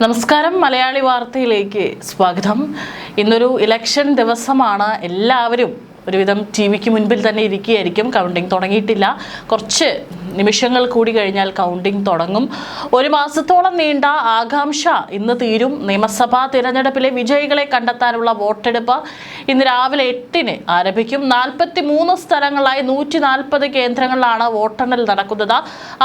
നമസ്കാരം മലയാളി വാർത്തയിലേക്ക് സ്വാഗതം. ഇന്നൊരു ഇലക്ഷൻ ദിവസമാണ്. എല്ലാവരും ഒരുവിധം ടിവിക്ക് മുൻപിൽ തന്നെ ഇരിക്കുകയായിരിക്കും. കൗണ്ടിംഗ് തുടങ്ങിയിട്ടില്ല. കുറച്ച് നിമിഷങ്ങൾ കൂടി കഴിഞ്ഞാൽ കൗണ്ടിംഗ് തുടങ്ങും. ഒരു മാസത്തോളം നീണ്ട ആകാംക്ഷ ഇന്ന് തീരും. നിയമസഭാ തിരഞ്ഞെടുപ്പിലെ വിജയികളെ കണ്ടെത്താനുള്ള വോട്ടെടുപ്പ് ഇന്ന് രാവിലെ 8-ന് ആരംഭിക്കും. 43 സ്ഥലങ്ങളായി 140 കേന്ദ്രങ്ങളിലാണ് വോട്ടെണ്ണൽ നടക്കുന്നത്.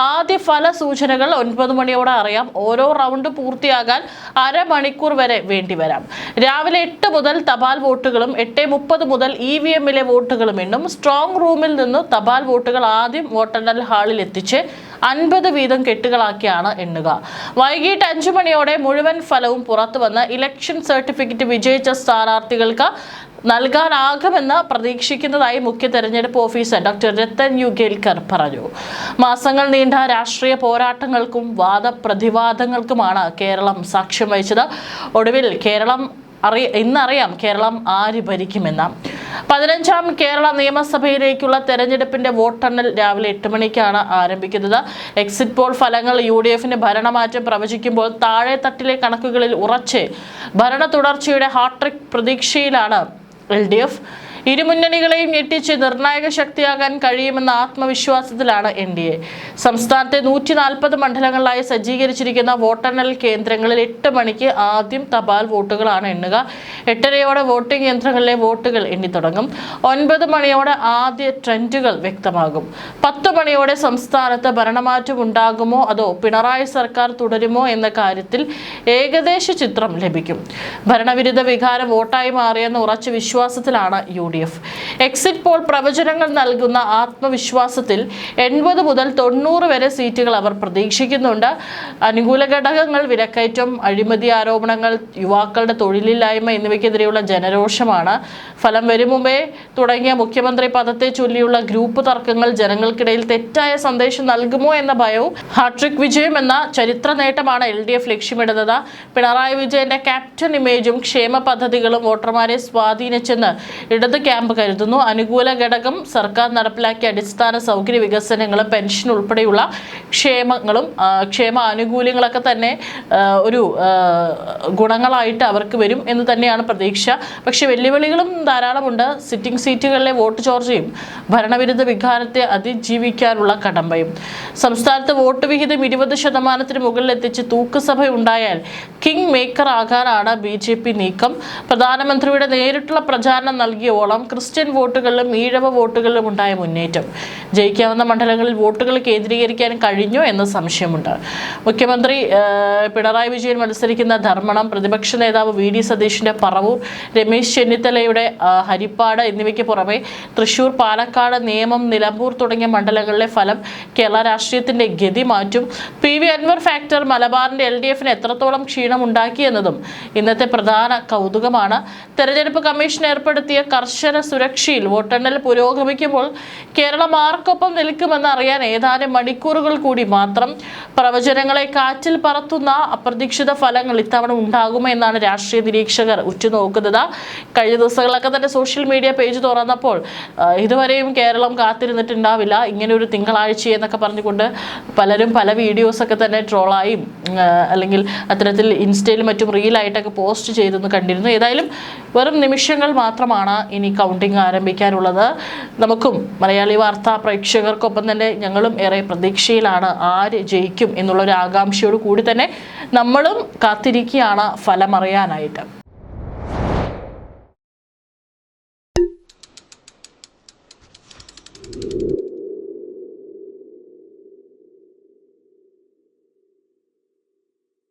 ആദ്യ ഫല സൂചനകൾ 9 മണിയോടെ അറിയാം. ഓരോ റൗണ്ട് പൂർത്തിയാകാൻ അരമണിക്കൂർ വരെ വേണ്ടിവരാം. രാവിലെ 8 മുതൽ തപാൽ വോട്ടുകളും 8:30 മുതൽ EVM-ലെ വോട്ടുകളും എണ്ണും. സ്ട്രോങ് റൂമിൽ നിന്ന് തപാൽ വോട്ടുകൾ ആദ്യം വോട്ടെണ്ണൽ ഹാളിൽ എത്തിച്ച് 50 വീതം കെട്ടുകളാക്കിയാണ് എണ്ണുക. വൈകിട്ട് 5 മണിയോടെ മുഴുവൻ ഫലവും പുറത്തുവന്ന് ഇലക്ഷൻ സർട്ടിഫിക്കറ്റ് വിജയിച്ച സ്ഥാനാർത്ഥികൾക്ക് നൽകാനാകുമെന്ന് പ്രതീക്ഷിക്കുന്നതായി മുഖ്യ തെരഞ്ഞെടുപ്പ് officer doctor Rathan U Kelkar പറഞ്ഞു. മാസങ്ങൾ നീണ്ട രാഷ്ട്രീയ പോരാട്ടങ്ങൾക്കും വാദപ്രതിവാദങ്ങൾക്കുമാണ് കേരളം സാക്ഷ്യം വഹിച്ചത്. ഒടുവിൽ ഇന്നറിയാം കേരളം ആര് ഭരിക്കുമെന്ന്. 15ാം കേരള നിയമസഭയിലേക്കുള്ള തെരഞ്ഞെടുപ്പിന്റെ വോട്ടെണ്ണൽ രാവിലെ 8 മണിക്കാണ് ആരംഭിക്കുന്നത്. എക്സിറ്റ് പോൾ ഫലങ്ങൾ UDF-ന് ഭരണമാറ്റം പ്രവചിക്കുമ്പോൾ താഴെ തട്ടിലെ കണക്കുകളിൽ ഉറച്ച് ഭരണ തുടർച്ചയുടെ ഹാട്രിക് പ്രതീക്ഷയിലാണ് LDF. ഇരുമുന്നണികളെയും ഞെട്ടിച്ച് നിർണായക ശക്തിയാകാൻ കഴിയുമെന്ന ആത്മവിശ്വാസത്തിലാണ് NDA. സംസ്ഥാനത്തെ 140 മണ്ഡലങ്ങളിലായി സജ്ജീകരിച്ചിരിക്കുന്ന വോട്ടെണ്ണൽ കേന്ദ്രങ്ങളിൽ 8 മണിക്ക് ആദ്യം തപാൽ വോട്ടുകളാണ് എണ്ണുക. 8:30 വോട്ടിംഗ് യന്ത്രങ്ങളിലെ വോട്ടുകൾ എണ്ണിത്തുടങ്ങും. 9 മണിയോടെ ആദ്യ ട്രെൻഡുകൾ വ്യക്തമാകും. 10 മണിയോടെ സംസ്ഥാനത്ത് ഭരണമാറ്റം ഉണ്ടാകുമോ അതോ പിണറായി സർക്കാർ തുടരുമോ എന്ന കാര്യത്തിൽ ഏകദേശ ചിത്രം ലഭിക്കും. ഭരണവിരുദ്ധ വികാരം വോട്ടായി മാറിയെന്ന ഉറച്ച വിശ്വാസത്തിലാണ് UDF. എക്സിറ്റ് പോൾ പ്രവചനങ്ങൾ നൽകുന്ന ആത്മവിശ്വാസത്തിൽ 80 മുതൽ 90 വരെ സീറ്റുകൾ അവർ പ്രതീക്ഷിക്കുന്നുണ്ട്. അനുകൂല ഘടകങ്ങൾ വിലക്കയറ്റം, അഴിമതി ആരോപണങ്ങൾ, യുവാക്കളുടെ തൊഴിലില്ലായ്മ എന്നിവയ്ക്കെതിരെയുള്ള ജനരോഷമാണ്. ഫലം വരും മുമ്പേ തുടങ്ങിയ മുഖ്യമന്ത്രി പദത്തെ ചൊല്ലിയുള്ള ഗ്രൂപ്പ് തർക്കങ്ങൾ ജനങ്ങൾക്കിടയിൽ തെറ്റായ സന്ദേശം നൽകുമോ എന്ന ഭയവും. ഹാട്രിക് വിജയം എന്ന ചരിത്ര നേട്ടമാണ് LDF ലക്ഷ്യമിടുന്നത്. പിണറായി വിജയന്റെ ക്യാപ്റ്റൻ ഇമേജും ക്ഷേമ പദ്ധതികളും വോട്ടർമാരെ സ്വാധീനിച്ചെന്ന് ഇടത് ക്യാമ്പ് കരുതുന്നു. അനുകൂല ഘടകം സർക്കാർ നടപ്പിലാക്കിയ അടിസ്ഥാന സൗകര്യ വികസനങ്ങളും പെൻഷൻ ഉൾപ്പെടെയുള്ള ക്ഷേമ ആനുകൂല്യങ്ങളൊക്കെ തന്നെ ഒരു ഗുണങ്ങളായിട്ട് അവർക്ക് വരും എന്ന് തന്നെയാണ് പ്രതീക്ഷ. പക്ഷെ വെല്ലുവിളികളും ധാരാളമുണ്ട്. സിറ്റിംഗ് സീറ്റുകളിലെ വോട്ട് ചോർച്ചയും ഭരണവിരുദ്ധ വികാരത്തെ അതിജീവിക്കാനുള്ള കടമ്പയും. സംസ്ഥാനത്ത് വോട്ട് വിഹിതം 20% മുകളിൽ എത്തിച്ച് തൂക്കുസഭ ഉണ്ടായാൽ കിങ് മേക്കർ ആകാനാണ് BJP നീക്കം. പ്രധാനമന്ത്രിയുടെ നേരിട്ടുള്ള പ്രചാരണം നൽകിയോളം ക്രിസ്ത്യൻ വോട്ടുകളിലും ഈഴവ വോട്ടുകളിലും ഉണ്ടായ മുന്നേറ്റം. ജയിക്കാവുന്ന മണ്ഡലങ്ങളിൽ വോട്ടുകൾ കേന്ദ്രീകരിക്കാൻ കഴിഞ്ഞോ എന്ന സംശയമുണ്ട്. മുഖ്യമന്ത്രി പിണറായി വിജയൻ മത്സരിക്കുന്ന ധർമ്മടം, പ്രതിപക്ഷ നേതാവ് VD സതീഷിന്റെ പറവൂർ, രമേശ് ചെന്നിത്തലയുടെ ഹരിപ്പാട് എന്നിവയ്ക്ക് പുറമെ തൃശൂർ, പാലക്കാട്, നേമം, നിലമ്പൂർ തുടങ്ങിയ മണ്ഡലങ്ങളിലെ ഫലം കേരള രാഷ്ട്രീയത്തിന്റെ ഗതി മാറ്റും. PV അൻവർ ഫാക്ടർ മലബാറിന്റെ LDF-ന് എത്രത്തോളം ക്ഷീണമുണ്ടാക്കിയെന്നതും ഇന്നത്തെ പ്രധാന കൗതുകമാണ്. തെരഞ്ഞെടുപ്പ് കമ്മീഷൻ ഏർപ്പെടുത്തിയ കർശന സുരക്ഷയിൽ വോട്ടെണ്ണൽ പുരോഗമിക്കുമ്പോൾ കേരളം ആർക്കൊപ്പം നിൽക്കുമെന്ന് അറിയാൻ ഏതാനും മണിക്കൂറുകൾ കൂടി മാത്രം. പ്രവചനങ്ങളെ കാറ്റിൽ പറത്തുന്ന അപ്രതീക്ഷിത ഫലങ്ങൾ ഇത്തവണ ഉണ്ടാകുമോ എന്നാണ് രാഷ്ട്രീയ നിരീക്ഷകർ ഉറ്റുനോക്കുന്നത്. കഴിഞ്ഞ ദിവസങ്ങളിലൊക്കെ തന്നെ സോഷ്യൽ മീഡിയ പേജ് തുറന്നപ്പോൾ ഇതുവരെയും കേരളം കാത്തിരുന്നിട്ടുണ്ടാവില്ല, ഇങ്ങനെ ഒരു തിങ്കളാഴ്ച എന്നൊക്കെ പറഞ്ഞുകൊണ്ട് പലരും പല വീഡിയോസൊക്കെ തന്നെ ട്രോളായും അല്ലെങ്കിൽ അത്തരത്തിൽ ഇൻസ്റ്റയിലും മറ്റും റീലായിട്ടൊക്കെ പോസ്റ്റ് ചെയ്തെന്ന് കണ്ടിരുന്നു. ഏതായാലും വെറും നിമിഷങ്ങൾ മാത്രമാണ് ഇനി കൗണ്ടിങ് ആരംഭിക്കാനുള്ളത്. നമുക്കും മലയാളി വാർത്താ പ്രേക്ഷകർക്കൊപ്പം തന്നെ ഞങ്ങളും ഏറെ പ്രതീക്ഷയിലാണ് ആര് ജയിക്കും എന്നുള്ളൊരു ആകാംക്ഷയോട് കൂടി തന്നെ നമ്മളും കാത്തിരിക്കുകയാണ് ഫലമറിയാനായിട്ട്.